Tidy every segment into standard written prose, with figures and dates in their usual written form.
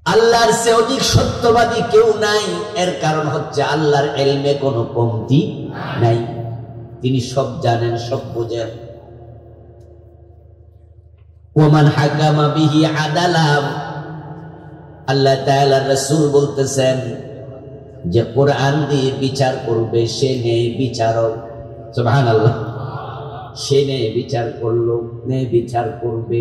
আল্লাহর চেয়ে অধিক সত্যবাদী কেউ নাই। এর কারণ হচ্ছে আল্লাহর ইলমে কোনো কমতি নাই, তিনি সব জানেন, সব বোঝেন। ওমান হাকামা বিহি আদালাম, আল্লাহ তাআলা রাসূল বলতেছেন যে কোরআন দিয়ে বিচার করবে সে ন্যায় বিচারক। সুবহানাল্লাহ, সে ন্যায় বিচার করলো, ন্যায় বিচার করবে।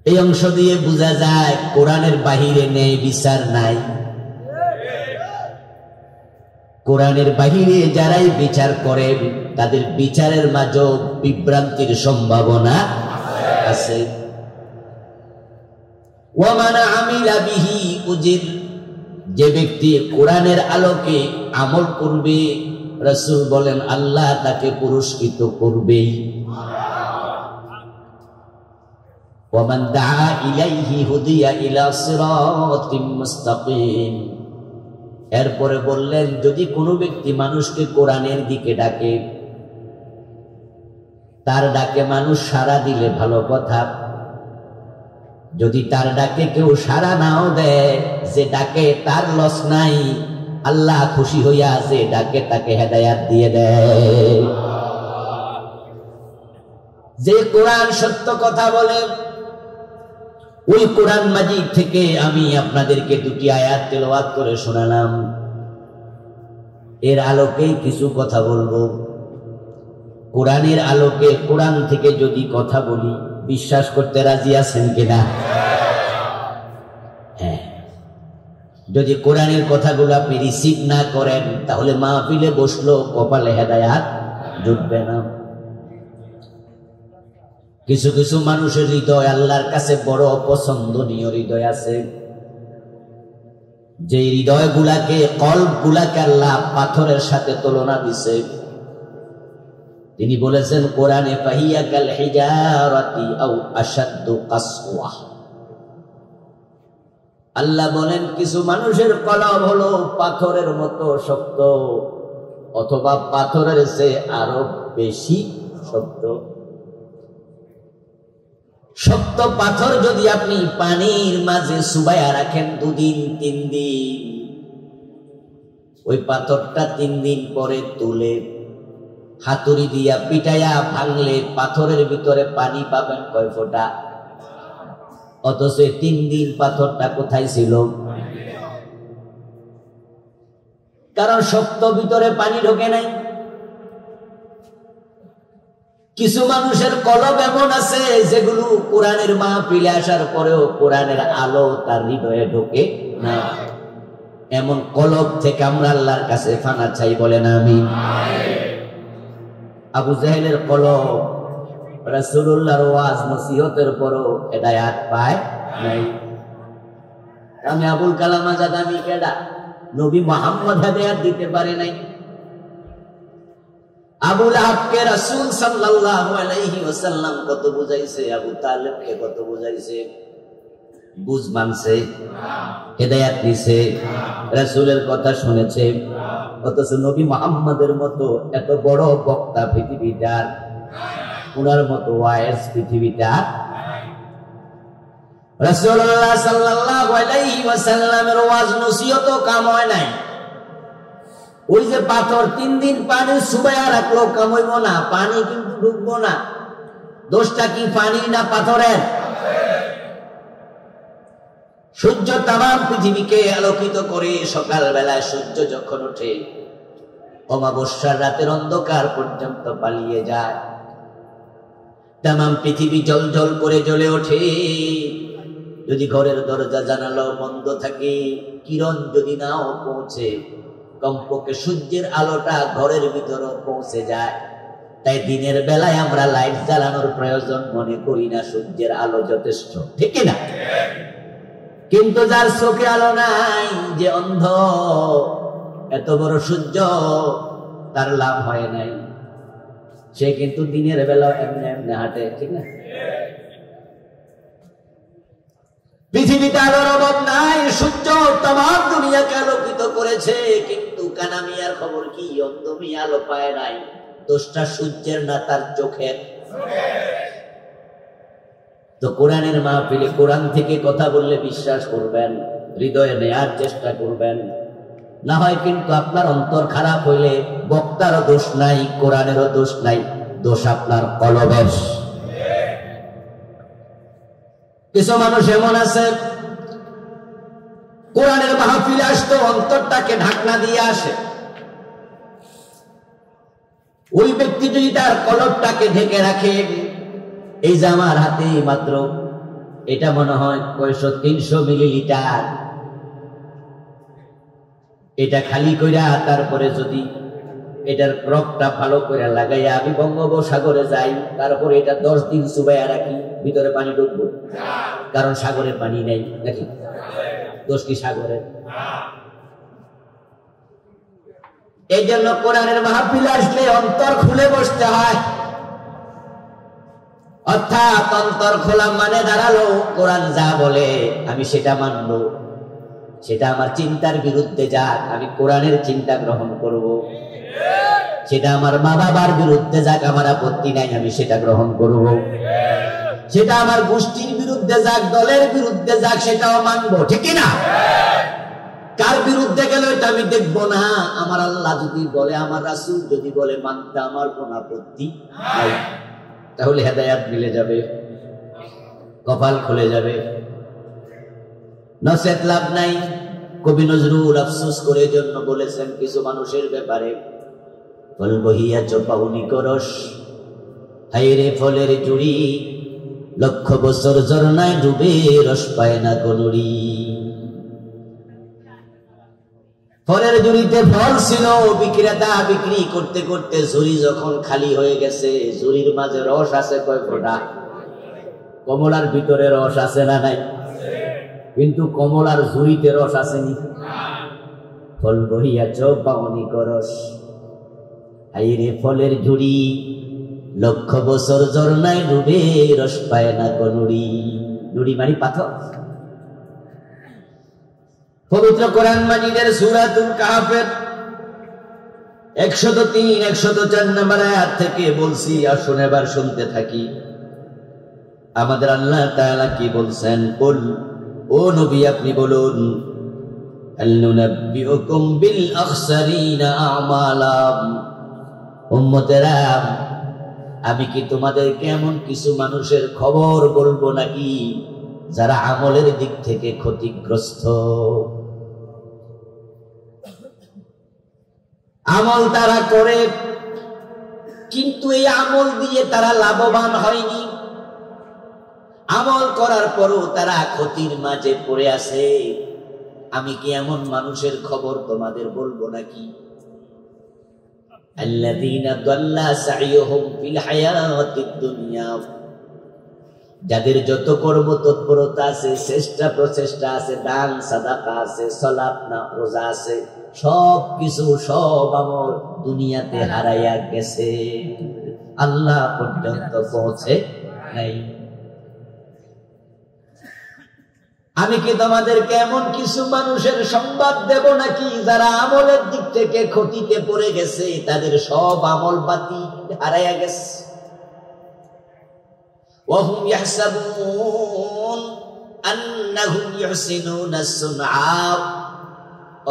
এই অংশ দিয়ে বোঝা যায় কোরআনের বাহিরে ন্যায় বিচার নাই। কোরআনের বাহিরে যারাই বিচার করে তাদের বিচারের মাঝেও বিভ্রান্তির সম্ভাবনা আছে। ওয়ামান আমিলা বিহি উজির, যে ব্যক্তি কোরআনের আলোকে আমল করবে রাসূল বলেন আল্লাহ তাকে পুরস্কৃত করবেই। ওয়ামান দাআ ইলাইহি হুদিয়া ইলা সিরাতিম মুস্তাকিম। এরপরে বললেন যদি কোনো ব্যক্তি মানুষকে কোরআনের দিকে ডাকে, তার ডাকে মানুষ সাড়া দিলে ভালো কথা, যদি তার ডাকে কেউ সাড়া নাও দেয়, যে ডাকে তার লস নাই, আল্লাহ খুশি হইয়া যে ডাকে তাকে হেদায়াত দিয়ে দেয়। যে কোরআন সত্য কথা বলে, ওই কোরআন মাজিদ থেকে আমি আপনাদেরকে দুটি আয়াত তেলাওয়াত করে শোনালাম, এর আলোকেই কিছু কথা বলবো। কোরআনের আলোকে কোরআন থেকে যদি কথা বলি, বিশ্বাস করতে রাজি আছেন কিনা? হ্যাঁ, যদি কোরআনের কথাগুলো আপনি রিসিভ না করেন তাহলে মাহফিলে বসলো কপালে হেদায়াত জুটবে না। কিছু কিছু মানুষের হৃদয় আল্লাহর কাছে বড় অপছন্দনীয় হৃদয় আছে, যে হৃদয় গুলাকে, কলব গুলাকে আল্লাহ পাথরের সাথে তুলনা দিছে। তিনি বলেছেন কোরআনে ফাহিয়া কাল হিজারাতি আও আশাদ্দু কাসওয়া। আল্লাহ বলেন কিছু মানুষের কলব হলো পাথরের মতো শক্ত, অথবা পাথরের চেয়ে আরো বেশি শক্ত। শক্ত পাথর যদি আপনি পানির মাঝে চুবাইয়া রাখেন 2 দিন 3 দিন, ওই পাথরটা 3 দিন পরে তুলে হাতুড়ি দিয়া পিটাইয়া ভাঙলে পাথরের ভিতরে পানি পাবেন কয় ফোঁটা? অথচ 3 দিন পাথরটা কোথায় ছিল? কারণ শক্ত ভিতরে পানি ঢোকে নাই। কিছু মানুষের কলব এমন আছে যেগুলো কোরআনের মাহফিলে আসার পরেও কোরআনের আলো তার হৃদয়ে ঢোকে না। এমন কলব থেকে আমরা আল্লাহর কাছে ফানা চাই, বলেন আমিন। আবু জাহেলের কলব রাসূলুল্লাহর ওয়াজ নসিহতের পরও হেদায়াত পায় নাই। আমি আবুল কালাম আজাদ, আমি কেডা? নবী মুহাম্মদ হেদায়াত দিতে পারে নাই। আবু লাহাবকে রাসূল সাল্লাল্লাহু আলাইহি ওয়াসাল্লাম কত বুঝাইছে, আবু তালেবকে কত বুঝাইছে, বুঝ মানছে, হেদায়াত দিছে, রাসূলের কথা শুনেছে। অথচ নবী মুহাম্মদের মতো এত বড় বক্তা পৃথিবীটার, উনার মতো ওয়াইজ পৃথিবীটার। রাসূলুল্লাহ সাল্লাল্লাহু আলাইহি ওয়াসাল্লামের ওয়াজ নসিহত কাম হয় নাই। ওই যে পাথর 3 দিন পানি চুবাইয়া রাখলো, কাম হইব না, পানি কিন্তু ঢুকবো না। দোষটা কি পানি না পাথরের? সূর্য তামাম পৃথিবীকে আলোকিত করে। সকাল বেলায় সূর্য যখন ওঠে, অমাবস্যার রাতের অন্ধকার পর্যন্ত পালিয়ে যায়। তামাম পৃথিবী জ্বলজ্বল করে জ্বলে ওঠে। যদি ঘরের দরজা জানালা বন্ধ থাকে, কিরণ যদি নাও পৌঁছে, কমপক্ষে সূর্যের আলোটা ঘরের ভিতরে পৌঁছে যায়। তাই দিনের বেলায় আমরা লাইট জ্বালানোর প্রয়োজন মনে করি না, সূর্যের আলো যথেষ্ট, ঠিক না? কিন্তু যার চোখে আলো নাই, যে অন্ধ, এত বড় সূর্য তার লাভ হয় নাই, সে কিন্তু দিনের বেলা এমনি এমনি হাঁটে, ঠিক না? পৃথিবীতে আলোর অভাব নাই, সূর্য তামাম দুনিয়াকে আলোকিত করেছে, কিন্তু কানামিয়ার খবর কি? অন্ধ মিয়া আলো পায় নাই। দোষটা সূর্যের না তার চোখের? তো কোরআনের মাহফিলে কোরআন থেকে কথা বললে বিশ্বাস করবেন, হৃদয়ে নেয়ার চেষ্টা করবেন। না হয় কিন্তু আপনার অন্তর খারাপ হইলে বক্তারও দোষ নাই, কোরআনেরও দোষ নাই, দোষ আপনার কলবের। কিছু মানুষ এমন আছে কোরআনের মাহফিলে আসতো অন্তরটাকে ঢাকনা দিয়ে আসে। ওই ব্যক্তি যদি তার কলবটাকে ঢেকে রাখে, এই যে আমার হাতে মাত্র এটা মনে হয় 300 মিলিলিটার, এটা খালি কইরা তারপরে যদি এটার ক্রপটা ভালো করে লাগাইয়া আমি বঙ্গোপসাগরে যাই, তারপরে এটা 10 দিন চুবাইয়া রাখি, ভিতরে পানি ঢুকবো? কারণ সাগরের পানি নেই নাকি? দোষ কি সাগরের? এই জন্য কোরআনের মাহফিলে আসলে অন্তর খুলে বসতে হয়। অর্থাৎ অন্তর খোলা মানে দাঁড়ালো কোরআন যা বলে আমি সেটা মানবো, সেটা আমার চিন্তার বিরুদ্ধে যাক আমি কোরআনের চিন্তা গ্রহণ করব। সেটা আমার মা বাবার বিরুদ্ধে যাক আমার আপত্তি নাই, আমি সেটা গ্রহণ করব। সেটা আমার গোষ্ঠীর বিরুদ্ধে যাক, দলের বিরুদ্ধে যাক, সেটাও মানবো, ঠিক না? কার বিরুদ্ধে গেলে এটা আমি দেখবো না। আমার আল্লাহ যদি বলে, আমার রাসূল যদি বলে, মানতে আমার কোন আপত্তি নাই। তাহলে হেদায়েত মিলে যাবে, কপাল খুলে যাবে, নসেত লাভ নাই। কবি নজরুল আফসোস করে জন্য বলেছেন কিছু মানুষের ব্যাপারে, ফল বহিয়া চোপাউনি করস, হায়রে ফলের জুড়ি, লক্ষ বছর ঝরনায় ডুবে রস পায় না কোনড়ি। ফলের জুড়িতে ফল ছিল, বিক্রেতা বিক্রি করতে করতে ঝুড়ি যখন খালি হয়ে গেছে, ঝুড়ির মাঝে রস আছে কয় ফোঁটা? কমলার ভিতরে রস আছে না নাই? কিন্তু কমলার ঝুড়িতে রস আসেনি। ফল বহিয়া চোপাউনি করস, হায়রে ফলের ঝুড়ি, লক্ষ বছর ঝরনায় ডুবে রস পায় না কোনড়ি। নুড়ি মানে পাথর। পবিত্র কোরআন মাজিদের সূরাতুল কাহফের 103, 104 নম্বর আয়াত থেকে বলছি, আসুন এবার শুনতে থাকি। আমাদের আল্লাহ তাআলা কি বলছেন? বল, ও নবী আপনি বলুন, হাল নুনাব্বিউকুম বিল আখসারিনা আমালা। উম্মতেরা, আমি কি তোমাদেরকে এমন কিছু মানুষের খবর বলবো নাকি যারা আমলের দিক থেকে ক্ষতিগ্রস্ত? আমল তারা করে কিন্তু এই আমল দিয়ে তারা লাভবান হয়নি। আমল করার পরও তারা ক্ষতির মাঝে পড়ে আছে। আমি কি এমন মানুষের খবর তোমাদের বলবো নাকি? আল্লাযীনা দাল্লা সাইয়ুহুম ফিল হায়াতিদ দুনিয়া, যাদের যত কর্ম তৎপরতা আছে, চেষ্টা প্রচেষ্টা আছে, দান সাদাকা আছে, সালাত না রোজা আছে, সব কিছু সব আমল দুনিয়াতে হারাইয়া গেছে, আল্লাহ পর্যন্ত পৌঁছে নাই। আমি কি তোমাদেরকে এমন কিছু মানুষের সংবাদ দেব নাকি যারা আমলের দিক থেকে ক্ষতিতে পড়ে গেছে, তাদের সব আমল বাতি হারাইয়া গেছে। ওয়াহুম ইয়াহসাবুন আন্নাহুম ইহসিনুনা সুনআ,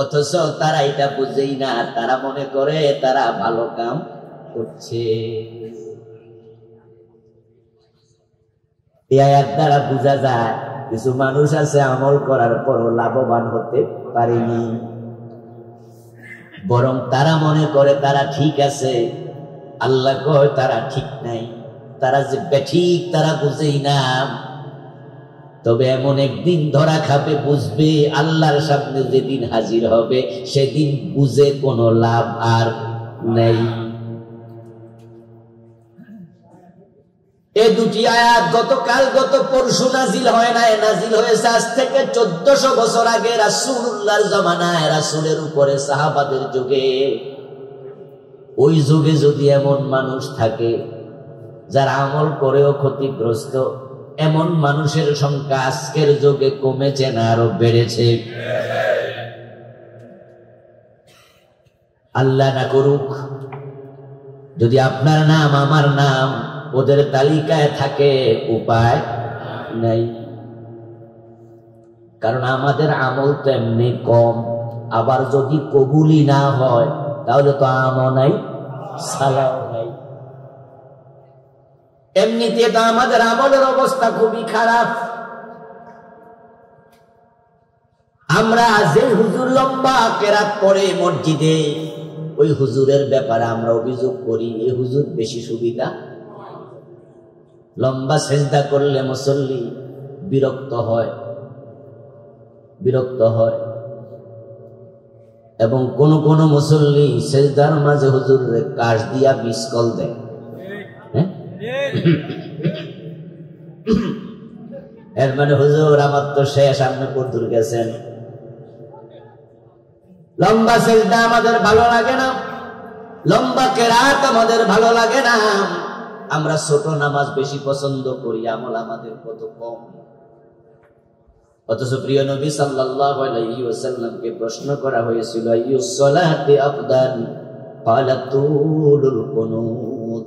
অথচ তারা এটা বুঝেই না, তারা মনে করে তারা ভালো কাম করছে। এই আয়াত দ্বারা বোঝা যায় কিছু মানুষ আছে আমল করার পরও লাভবান হতে পারেনি, বরং তারা মনে করে তারা ঠিক আছে। আল্লাহ কয় তারা ঠিক নাই, তারা যে বেঠিক তারা বুঝেই না। তবে এমন একদিন ধরা খাবে, বুঝবে, আল্লাহর সামনে যেদিন হাজির হবে সেদিন বুঝে কোনো লাভ আর নেই। এই দুটি আয়াত গতকাল গত পরশু নাজিল হয় নাই, নাজিল হয়েছে আজ থেকে 1400 বছর আগে রাসূলুল্লাহর জামানায়, রাসূলের উপরে সাহাবাদের যুগে। ওই যুগে যদি এমন মানুষ থাকে যারা আমল করেও ক্ষতিগ্রস্ত, এমন মানুষের সংখ্যা আজকের যুগে কমেছে না আরো বেড়েছে? আল্লাহ না করুক যদি আপনার নাম আমার নাম ওদের তালিকায় থাকে, উপায় নাই। কারণ আমাদের আমল তো এমনি কম, আবার যদি কবুলই না হয় তাহলে তো আমও নাই, সালাও নাই। এমনিতে তো আমাদের আমলের অবস্থা খুবই খারাপ। আমরা যে হুজুর লম্বা কেরাত পড়ে মসজিদে, ওই হুজুরের ব্যাপারে আমরা অভিযোগ করি, এই হুজুর বেশি সুবিধা। লম্বা সেজদা করলে মুসল্লি বিরক্ত হয়, এবং কোন কোন মুসল্লি সেজদার মাঝে হুজুরের কাশ দিয়া মিসকল দেয়। এর মানে হুজুর আমার তো শেষ, আপনি কদ্দুর গেছেন। লম্বা সেজদা আমাদের ভালো লাগে না, লম্বা কেরাত আমাদের ভালো লাগে না। আমরা ছোট নামাজ বেশি পছন্দ করি, আমল আমাদের কত কম। অথচ প্রিয় নবী সাল্লাল্লাহু আলাইহি ওয়াসাল্লামকে প্রশ্ন করা হয়েছিল, আইয়ুস সালাতি আফদাল? ক্বালা তুলুল কুনুত।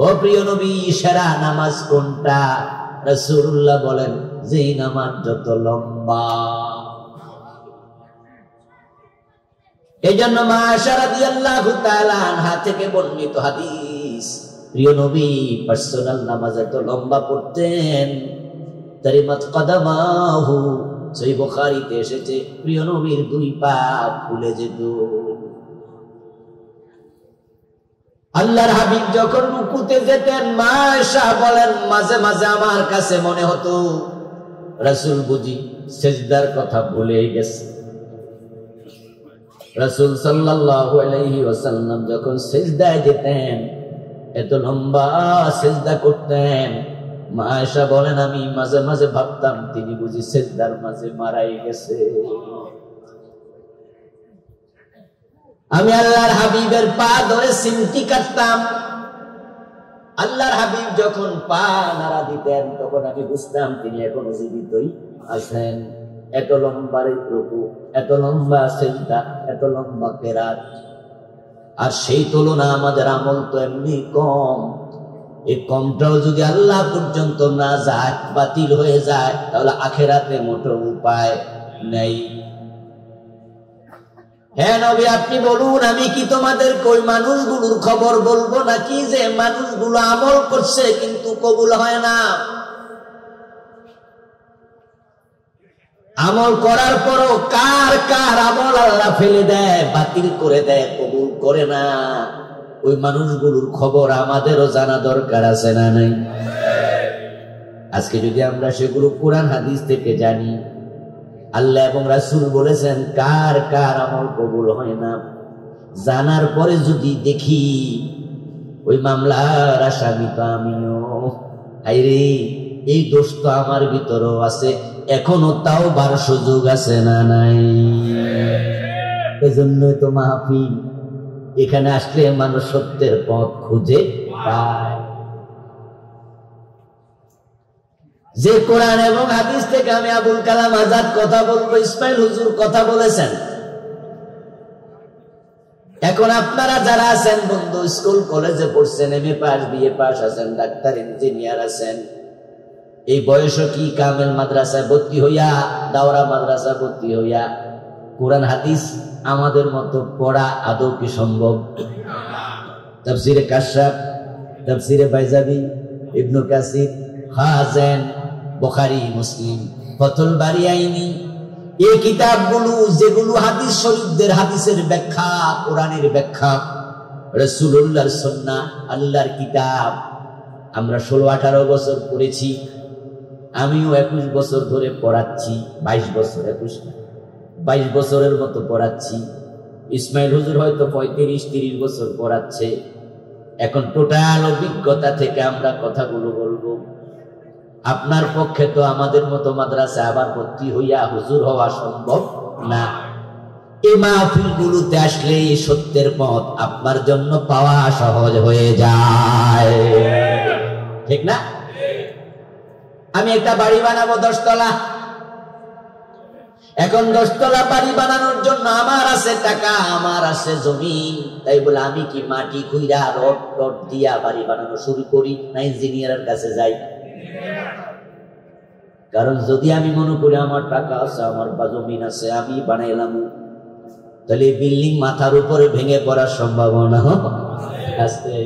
ও প্রিয় নবী, সেরা নামাজ কোনটা? রাসূলুল্লাহ বলেন, যেই নামাজ যত লম্বা। এইজন্য মা আয়েশা রাদিয়াল্লাহু তাআলা আনহা থেকে বর্ণিত হাদিস, প্রিয় নবী পার্সোনাল নামাজ এত লম্বা পড়তেন, তারিমাত কদমাহু, সহিহ বুখারীতে এসেছে, প্রিয় নবীর দুই পা ফুলে যেত। আল্লাহর হাবিব যখন রুকুতে যেতেন, মা আয়েশা বলেন, মাঝে মাঝে আমার কাছে মনে হতো রাসূল বুঝি সিজদার কথা ভুলে গেছে। রাসূল সাল্লাল্লাহু আলাইহি ওয়াসাল্লাম যখন সিজদায় যেতেন, এত লম্বা সিজদা করতেন, মা আয়েশা বলেন, আমি মাঝে মাঝে ভাবতাম তিনি বুঝি সিজদার মাঝে মারাই গেছে। আমি আল্লাহর হাবিবের পা ধরে সিমটি কাটতাম। আল্লাহর হাবিব যখন পা নাড়া দিতেন, তখন আমি বুঝতাম তিনি এখনো জীবিতই আছেন। এত লম্বা রুকু, এত লম্বা সিজদা, এত লম্বা কেরাত। আর সেই তুলনা আমাদের আমল তো এমনি কম। এই কমটাও যদি আল্লাহ পর্যন্ত না যায়, বাতিল হয়ে যায়, তাহলে আখিরাতে মোটেও উপায় নেই। হ্যাঁ নবী, আপনি বলুন, আমি কি তোমাদের ওই মানুষগুলোর খবর বলবো নাকি যে মানুষগুলো আমল করছে কিন্তু কবুল হয় না? আমল করার পরও কার কার আমল আল্লাহ ফেলে দেয়, বাতিল করে দেয়, কবুল করে না, ওই মানুষগুলোর খবর আমাদেরও জানা দরকার আছে না নাই? আজকে যদি আমরা সেগুলো কোরআন হাদিস থেকে জানি, আল্লাহ এবং রাসূল বলেছেন কার কার আমল কবুল হয় না, জানার পরে যদি দেখি ওই মামলার আসামি তো আমিও, আইরে এই দোষ তো আমার ভিতরেও আছে, এখনো তাওবার সুযোগ আছে না নাই? এজন্যই তো মাহফিল, এখানে আসলে মানুষ সত্যের পথ খুঁজে পায়। যে কোরআন এবং হাদিস থেকে আমি আবুল কালাম আজাদ কথা বলবো, ইসমাইল হুজুর কথা বলেছেন। এখন আপনারা যারা আছেন বন্ধু, স্কুল কলেজে পড়ছেন, এমএ পাস, বিএ পাস আছেন, ডাক্তার, ইঞ্জিনিয়ার আছেন, এই বয়সও কি কামেল মাদ্রাসায় ভর্তি হইয়া, দাওরা মাদ্রাসা ভর্তি হইয়া কোরআন হাদিস আমাদের মতো পড়া আদৌ কি সম্ভব? তাফসিরে কাশফ, তাফসিরে বাইজাবি, ইবনে কাসির, খাজেন, বুখারী, মুসলিম, ফাতুল বারী, আইনি, এই কিতাবগুলো যেগুলো হাদিস শরীফদের হাদিসের ব্যাখ্যা, কোরআনের ব্যাখ্যা, রাসূলুল্লাহর সুন্নাহ, আল্লাহর কিতাব, আমরা 16-18 বছর পড়েছি। আমিও 21 বছর ধরে পড়াচ্ছি, 22 বছর, 22 বছরের মতো পড়াচ্ছি। ইসমাইল হুজুর হয়তো 35-30 বছর পড়াচ্ছে। এখন টোটাল অভিজ্ঞতা থেকে আমরা কথাগুলো বলবো। আপনার পক্ষে তো আমাদের মতো মাদ্রাসা আবার ভর্তি হইয়া হুজুর হওয়া সম্ভব না। এই মাহফিলগুলোতে আসলে সত্যের পথ আপনার জন্য পাওয়া সহজ হয়ে যায়, ঠিক না? আমি একটা বাড়ি বানাবো 10 তলা। এখন 10 তলা বাড়ি বানানোর জন্য আমার আছে টাকা, আমার আছে জমি, তাই বলে আমি কি মাটি খুইরা রড টড দিয়া বাড়ি বানানো শুরু করি, না ইঞ্জিনিয়ারের কাছে যাই? কারণ যদি আমি মনে করি আমার টাকা আছে, আমার জমিন আছে, আমি বানাইলাম, তাহলে বিল্ডিং মাথার উপরে ভেঙে পড়ার সম্ভাবনা আছে।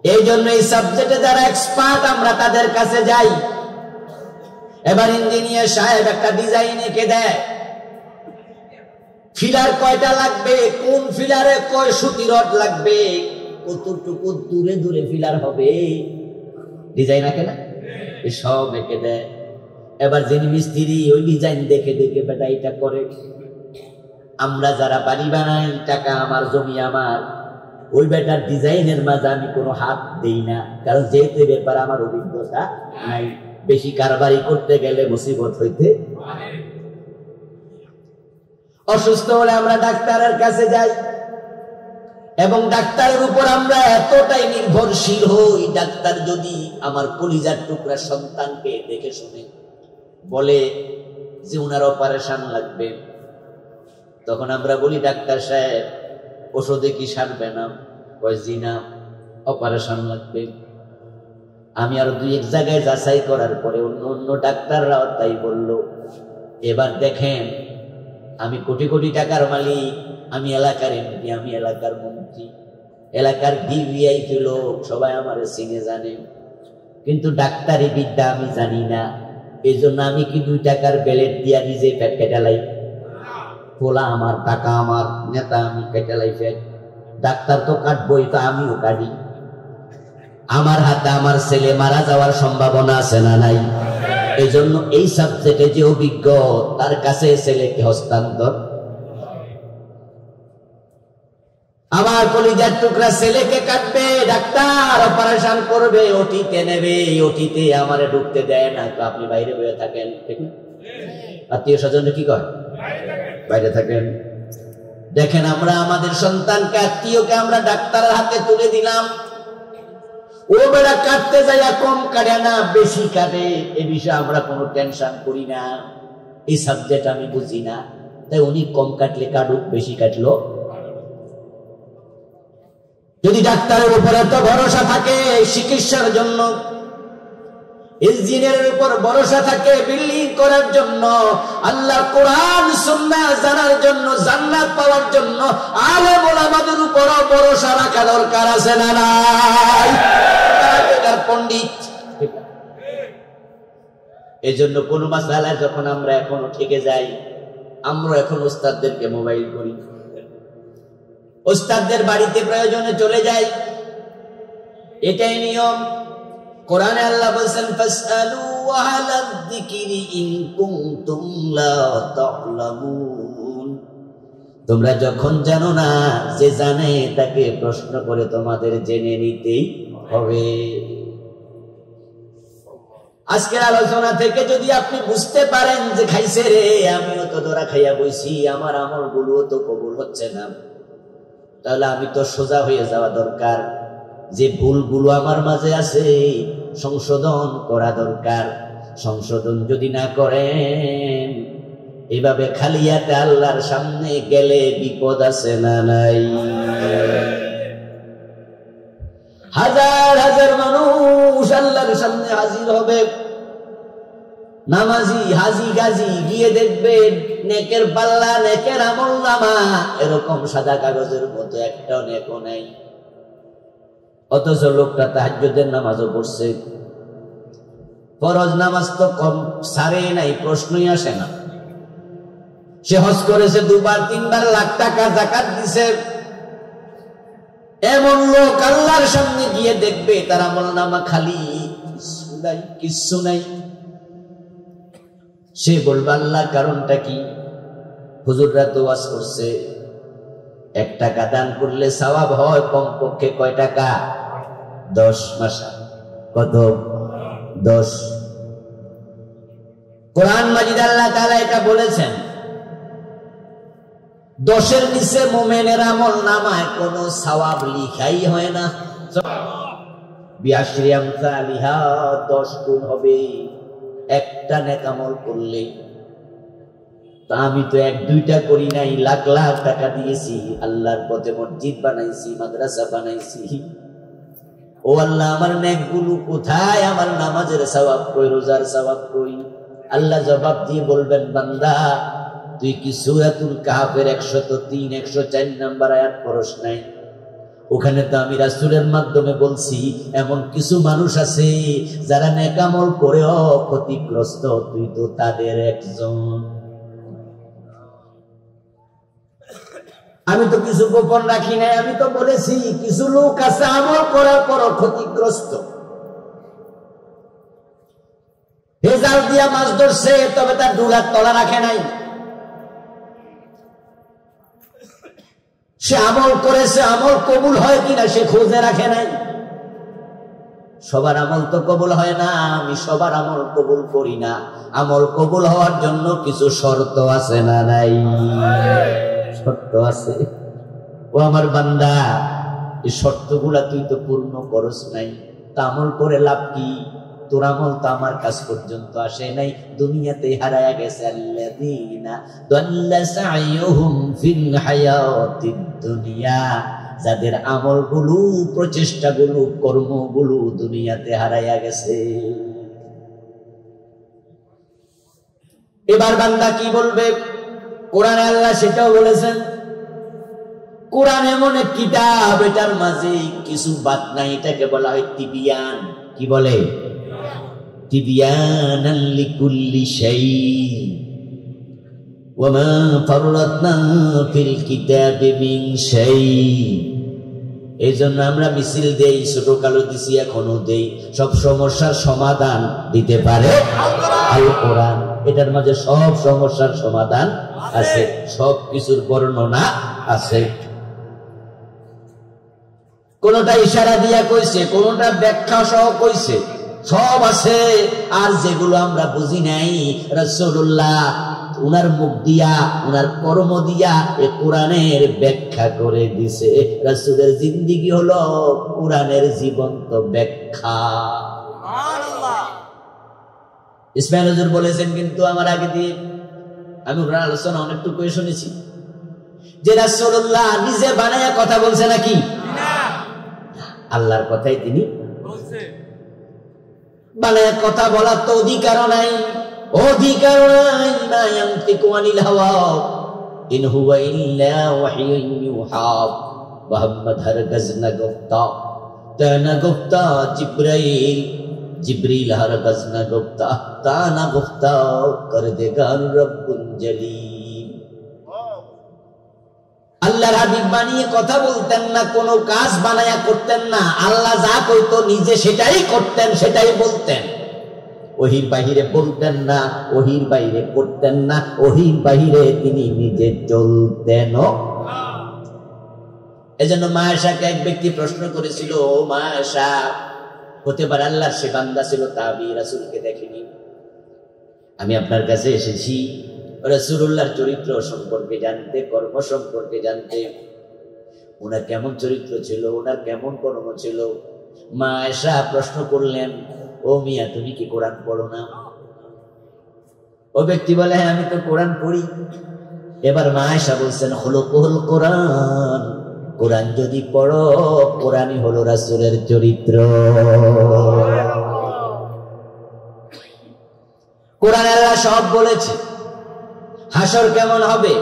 এই জন্য এই সাবজেক্টে যারা এক্সপার্ট আমরা তাদের কাছে যাই। এবার ইঞ্জিনিয়ার সাহেব একটা ডিজাইন এঁকে দেয়, ফিলার কয়টা লাগবে, কোন ফিলারে কয় সুতি রড লাগবে, কতটুকু দূরে দূরে ফিলার হবে, ডিজাইন আঁকে না, সব এঁকে দেয়। এবার যিনি মিস্ত্রি ওই ডিজাইন দেখে দেখে বেটা এটা করে। আমরা যারা বাড়ি বানাই, টাকা আমার, জমি আমার, ওই বেটার ডিজাইনের মাঝে আমি কোনো হাত দেই না, কারণ যেহেতু ব্যাপার আমার অভিজ্ঞতা নাই। বেশি কারবারি করতে গেলে মুসিবত হইতে। অসুস্থ হলে আমরা ডাক্তারের কাছে যাই এবং ডাক্তারের উপর আমরা এতটাই নির্ভরশীল হই, ডাক্তার যদি আমার কলিজার টুকরা সন্তানকে দেখে শুনে বলে যে উনার অপারেশন লাগবে, তখন আমরা বলি ডাক্তার সাহেব ওষুধে কি সারবে না? কয় জি না, অপারেশন লাগবে। আমি আরো দুই এক জায়গায় যাচাই করার পরে অন্য অন্য ডাক্তাররাও তাই বলল। এবার দেখেন, আমি কোটি কোটি টাকার মালিক, আমি এলাকার এমপি, আমি এলাকার মন্ত্রী, এলাকার ভিভিআইপি লোক, সবাই আমার চিনে জানে, কিন্তু ডাক্তারি বিদ্যা আমি জানি না। এই জন্য আমি কি 2 টাকার বেলেট দিয়া নিজে পেট কেটালাই? পোলা আমার, টাকা আমার, নেতা আমি, কেটালাই পেট। ডাক্তার তো কাটবই, তো আমিও কাটি। আমার হাতে আমার ছেলে মারা যাওয়ার সম্ভাবনা আছে না নাই? এই জন্য এই সাবজেক্টে যে অভিজ্ঞ তার কাছে ছেলেকে হস্তান্তর। আমার কলিজার টুকরা ছেলেকে কাটবে, ডাক্তার অপারেশন করবে, ওটিতে নেবে, ওটিতে আমারে ঢুকতে দেয় না, তো আপনি বাইরে বসে থাকেন, ঠিক না? আত্মীয় স্বজন কি কয়? বাইরে থাকেন। দেখেন, আমরা আমাদের সন্তানকে, আত্মীয়কে আমরা ডাক্তারের হাতে তুলে দিলাম, ও বেড়া কাটতে যাইয়া কম কাটে না, বেশি কাটে। এ বিষয়ে আমরা কোনো টেনশন করি না, এই সাবজেক্ট আমি বুঝি না, তাই উনি কম কাটলে কাটুক, বেশি কাটলো। যদি ডাক্তারের উপর এত ভরসা থাকে চিকিৎসার জন্য, ইঞ্জিনিয়ারের উপর ভরসা থাকে বিল্ডিং করার জন্য, আল্লাহ কোরআন সুন্নাহ জানার জন্য, জান্নাত পাওয়ার জন্য, আলেম ওলামাদের উপর ভরসা রাখা দরকার আছে না নাই? পণ্ডিত। এই জন্য কোন মাসালায় যখন আমরা এখনো ঠেকে যাই, আমরা এখন ওস্তাদদেরকে মোবাইল করি, ওস্তাদদের বাড়িতে প্রয়োজনে চলে যাই, এটাই নিয়ম। কোরআনে আল্লাহ বলেন, ফাসআলু আহলায যিকরি ইন কুনতুম লা তা'লামুন। তোমরা যখন জানো না, যে জানে তাকে প্রশ্ন করে তোমাদের জেনে নিতেই হবে। আজকের আলোচনা থেকে যদি আপনি বুঝতে পারেন যে খাইছে রে, আমিও তো ধরা খাইয়া বইছি, আমার আমলগুলো তো কবুল হচ্ছে না, তাহলে আমি তো সোজা হয়ে যাওয়া দরকার। যে ভুলগুলো আমার মাঝে আছে সংশোধন করা দরকার। সংশোধন যদি না করেন, এভাবে খালি হাতে আল্লাহর সামনে গেলে বিপদ আছে না নাই? হাজার হাজার মানুষ আল্লাহর সামনে হাজির হবে, নামাজি, হাজি, গাজী, গিয়ে দেখবেন নেকের পাল্লা, নেকের আমল নামা এরকম সাদা কাগজের মতো একটাও নেকও নাই। অথচ লোকটা তাহাজ্জুদের নামাজও পড়ছে, ফরজ নামাজ তো কম সারে নাই, প্রশ্নই আসে না। সে হজ করেছে 2বার 3বার, লাখ টাকা যাকাত দিছে। এমন লোক আল্লাহর সামনে গিয়ে দেখবে তার আমল নামা খালি, কিচ্ছু নাই। সে বলবে আল্লাহ কারণটা কি? হুজুররা তো ওয়াজ করছে 1 টাকা দান করলে সওয়াব হয় কমপক্ষে কয় টাকা? 10 মাসা। কত? 10। কোরআন মাজিদ আল্লাহ তাআলা এটা বলেছেন। 10-এর নিচে মুমিনের আমল নামায় কোনো সওয়াব লিখাই হয় না। বিআশরি আমসালিহা, 10 গুণ হবে একটা নেক আমল করলে। তা আমি তো 1-2টা করি নাই, লাখ লাখ টাকা দিয়েছি, আল্লাহর পথে মসজিদ বানাইছি, মাদ্রাসা বানাইছি, ও আল্লাহ আমার নেকগুলো কোথায়, আমার নামাজের সওয়াব কই, রোজার সওয়াব কই? আল্লাহ জবাব দিয়ে বলবেন, বান্দা তুই কি সূরাতুল কাহফের 103 104 নম্বর আয়াত পড়ছ নাই? ওখানে তো আমি রাসূলের মাধ্যমে বলছি এমন কিছু মানুষ আছে যারা নেক আমল করেও ক্ষতিগ্রস্ত, তুই তো তাদের একজন। আমি তো কিছু গোপন রাখি নাই, আমি তো বলেছি কিছু লোক আছে আমল করার পর ক্ষতিগ্রস্ত। হেজাল দিয়া মাছ ধরছে, তবে তার ডুলার তলা রাখে নাই। সে আমল করেছে, আমল কবুল হয় কিনা সে খোঁজে রাখে নাই। সবার আমল তো কবুল হয় না, আমি সবার আমল কবুল করি না। আমল কবুল হওয়ার জন্য কিছু শর্ত আছে না নাই? শর্ত আছে। ও আমার বান্দা, এই শর্তগুলা তুই তো পূর্ণ করস নাই, তা আমল করে লাভ কি? তোর আমল তো আমার কাছ পর্যন্ত আসে নাই, দুনিয়াতে হারায়া গেছে। আল্লাযীনা দাল্লা সাইয়ুহুম ফিল হায়াতিদ দুনিয়া, যাদের আমলগুলো, প্রচেষ্টাগুলো, কর্মগুলো দুনিয়াতে হারায়া গেছে। এবার বান্দা কি বলবে? কোরআনে আল্লাহ সেটাও বলেছেন। কোরআন এমন এক কিতাব, এটার মাঝে কিছু বাদ নাই, এটাকে বলা হয় তিবিয়ান। কি বলে? তিবিয়ানাল লিকুল্লি শাই ওয়া মা ফাররাতনা ফিল কিতাবি মিন শাই। এইজন্য আমরা মিছিল দেই, ছোটকালে দিছি, এখনো দেই। সব সমস্যার সমাধান দিতে পারে আল কোরআন। এটার মাঝে সব সমস্যার সমাধান আছে, সব কিছুর বর্ণনা আছে। কোনটা ইশারা দিয়া কইছে, কোনটা ব্যাখ্যা সহ কইছে, সব আছে। আর যেগুলো আমরা বুঝি নাই, রাসূলুল্লাহ উনার মুখ দিয়া, উনার কর্ম দিয়া এ কোরআনের ব্যাখ্যা করে দিছে। রাসূলের জিন্দেগি হলো কোরআনের জীবন্ত ব্যাখ্যা। সুবহানাল্লাহ। ইসমাইল হুজুর বলেছেন, কিন্তু আমার আগে দিয়ে আমি ওনার আলোচনা অনেকটুকু শুনেছি, যে রাসূলুল্লাহ নিজে বানায়া কথা বলছে নাকি? না, আল্লাহর কথাই তিনি বলছেন। বানায়া কথা বলার তো অধিকার নাই, অধিকার নাই। মা ইয়ানতিকু আনিল হাওয়া ইন হুয়া ইল্লা ওয়াহিয়ুন ইউহা। মুহাম্মদ হরগজ না গুফতা, তা না গুফতা জিবরাইল, জিবরিল হরগজ না গুফতা, তা না গুফতা কর দেগা রব্বুল জলিল। আল্লাহর হাবিব বানিয়ে কথা বলতেন না, কোনো কাজ বানায়া করতেন না। আল্লাহ যা কইতো নিজে সেটাই করতেন, সেটাই বলতেন। ওহির বাহিরে বলতেন না, ওহির বাইরে করতেন না, ওহির বাহিরে তিনি নিজে চলতেন। এজন্য মা আয়েশাকে এক ব্যক্তি প্রশ্ন করেছিল, ও মা আয়েশা, হতে পারে আল্লাহর সে বান্দা ছিল, তাবি, রাসূলকে দেখেনি। আমি আপনার কাছে এসেছি রাসূলুল্লাহর চরিত্র সম্পর্কে জানতে, কর্ম সম্পর্কে জানতে। ওনার কেমন চরিত্র ছিল, ওনার কেমন কর্ম ছিল। মা আয়েশা প্রশ্ন করলেন, ও মিয়া, তুমি কি কোরআন পড়ো না? ও ব্যক্তি বলে, হ্যাঁ আমি তো কোরআন পড়ি। এবার মা আয়েশা বলছেন, খুলুকুল কোরআন, কোরআন যদি পড়ো, কোরআনই হলো রাসূলের চরিত্র। কোরআন আল্লাহ সব বলেছে। হাসর কেমন হবে,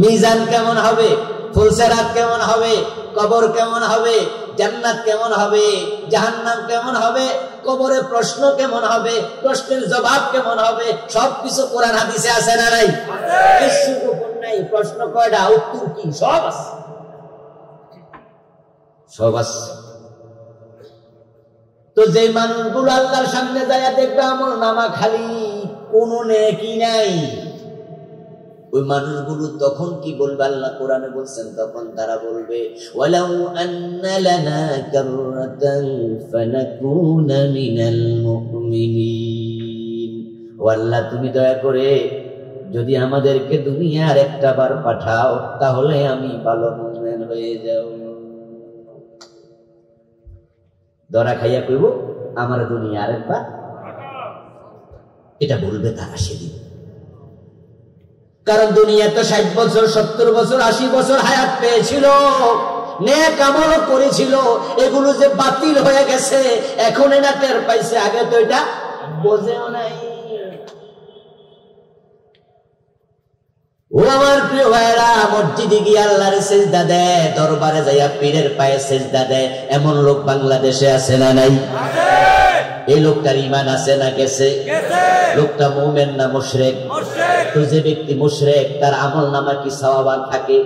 মিজান কেমন হবে, ফুলসেরাত কেমন হবে, কবর কেমন হবে, জান্নাত কেমন হবে, জাহান্নাম কেমন হবে, কবরে প্রশ্ন কেমন হবে, প্রশ্নের জবাব কেমন হবে, সবকিছু কোরআন হাদিসে আছে না নাই? কিছু গোপন নাই। প্রশ্ন কয়টা, উত্তর কি, সব আছে, সব আছে। তো যে মানুষগুলো আল্লাহর সামনে যায় দেখবে আমল নামা খালি, কোনো নেকি নাই, ওই মানুষগুলো তখন কি বলবে? আল্লাহ কোরআনে বলছেন, তখন তারা বলবে, ওয়ালাউ আন্না লানা কাররাতান ফানাকুনা মিনাল মুমিনিন। ও আল্লাহ, তুমি দয়া করে যদি আমাদেরকে দুনিয়ার একটা বার পাঠাও, তাহলে আমি ভালো মুমিন হয়ে যাব। ধরা খাইয়া কইব, আমার দুনিয়ার একবার, এটা বলবে তারা সেদিন। কারণ দুনিয়া তো 60 বছর, 70 বছর, 80 বছর হায়াত পেয়েছিল। নেক আমল করেছিল, এগুলো যে বাতিল হয়ে গেছে এখন এরা টের পাইছে, আগে তো এটা বোঝেও নাই। ও আমার প্রিয় ভাইরা, মসজিদে গিয়ে আল্লাহর সেজদা দেয়, দরবারে যাইয়া পীরের পায়ে সেজদা দেয়, এমন লোক বাংলাদেশে আছে না নাই? এই লোকটার ঈমান আছে না গেছে? লোকটা মুমিন না মুশরিক? তো যে ব্যক্তি মুশরিক তার আমল নামা কি সওয়াব থাকে?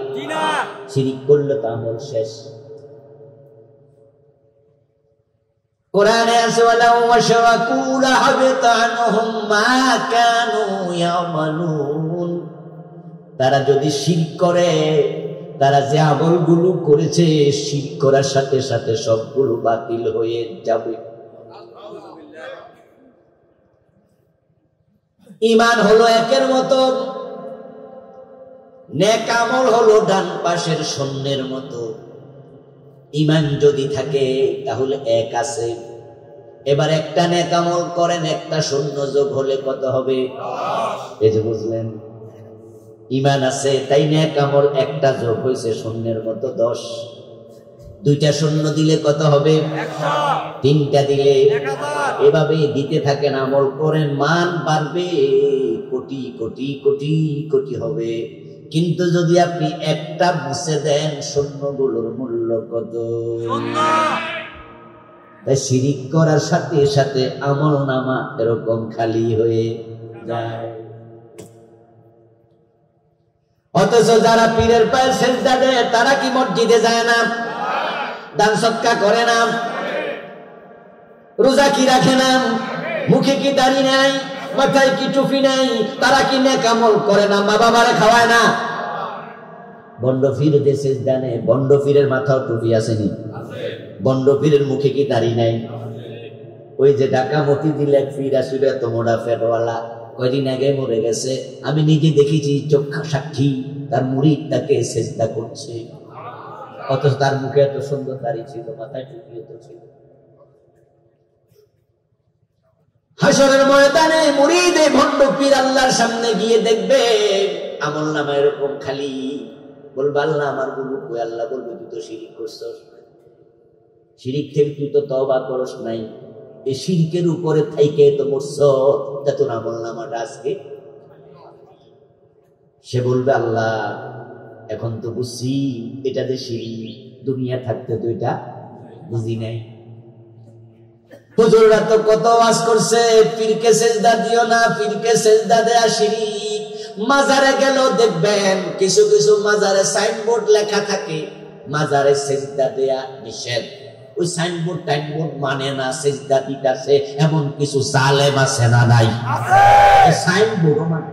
শিরক করলে তো আমল শেষ। কোরআনে আছে ওয়ালাউ ওয়াশরাকু লাহাবিতা আনহুম মা কানু ইয়ামালুন। তারা যদি শিরক করে, তারা যে আমলগুলো করেছে শিরক করার সাথে সাথে সবগুলো বাতিল হয়ে যাবে। ঈমান হলো একের মতো, নেক আমল হলো ডান পাশের শূন্যের মতো। ঈমান যদি থাকে তাহলে এক আছে। এবার একটা নেক আমল করেন, একটা শূন্য যোগ হলে কত হবে? এই যে বুঝলেন, ঈমান আছে তাই নেক আমল একটা যোগ হয়েছে শূন্যের মতো 10। দুইটা শূন্য দিলে কত হবে? 3টা দিলে। এভাবে দিতে থাকেন, আমল করেন, মান বাড়বে, কোটি কোটি কোটি কোটি হবে। কিন্তু যদি আপনি একটা মুছে দেন, শূন্যগুলোর মূল্য কত? তাই শিরিক করার সাথে সাথে আমল নামা এরকম খালি হয়ে যায়। অথচ যারা পীরের পায়ে সেজদা দেয় তারা কি মসজিদে যায় না? দান সদকা করে না? রোজা কি রাখে না? মুখে কি দাড়ি নাই? মাথায় কি টুপি নাই? তারা কি নেক আমল করে না? মা বাবারে খাওয়ায় না? বন্ড পীরদের সেজদা নেয়, বন্ড পীরের মাথাও টুপি আসেনি? বন্ড পীরের মুখে কি দাড়ি নাই? ওই যে ঢাকা মতিঝিল এক পীর আসিল, এত মোটা ফেটওয়ালা, কয়দিন আগে মরে গেছে। আমি নিজে দেখেছি, চক্ষু সাক্ষী, তার মুরিদ তাকে সেজদা করছে, অথচ তার মুখে এত সুন্দর দাড়ি ছিল, মাথায় টুপিও তো ছিল। হাসরের ময়দানে মুরিদ এই ভণ্ড পীর আল্লাহর সামনে গিয়ে দেখবে আমল নামা এরকম খালি। বলবে আল্লাহ আমার গুরু কই? আল্লাহ বলবে তুই তো শিরিক করছস, শিরিক থেকে তুই তো তওবা করস নাই, এই শিরকের উপরে থাইকে তো মরছ, তা তোর আমল নামাটা আজকে। সে বলবে আল্লাহ এখন তো বুঝছি এটা যে শিরিক, দুনিয়া থাকতে তো এটা বুঝি নাই। হুজুররা তো কত ওয়াজ করছে, পীরকে সেজদা দিও না, পীরকে সেজদা দেয়া শিরিক। মাজারে গেল দেখবেন কিছু কিছু মাজারে সাইনবোর্ড লেখা থাকে, মাজারে সেজদা দেয়া নিষেধ। ওই সাইনবোর্ড টাইনবোর্ড মানে না, সেজদা দিতেছে এমন কিছু জালেম আছে না নাই? সাইনবোর্ড মানে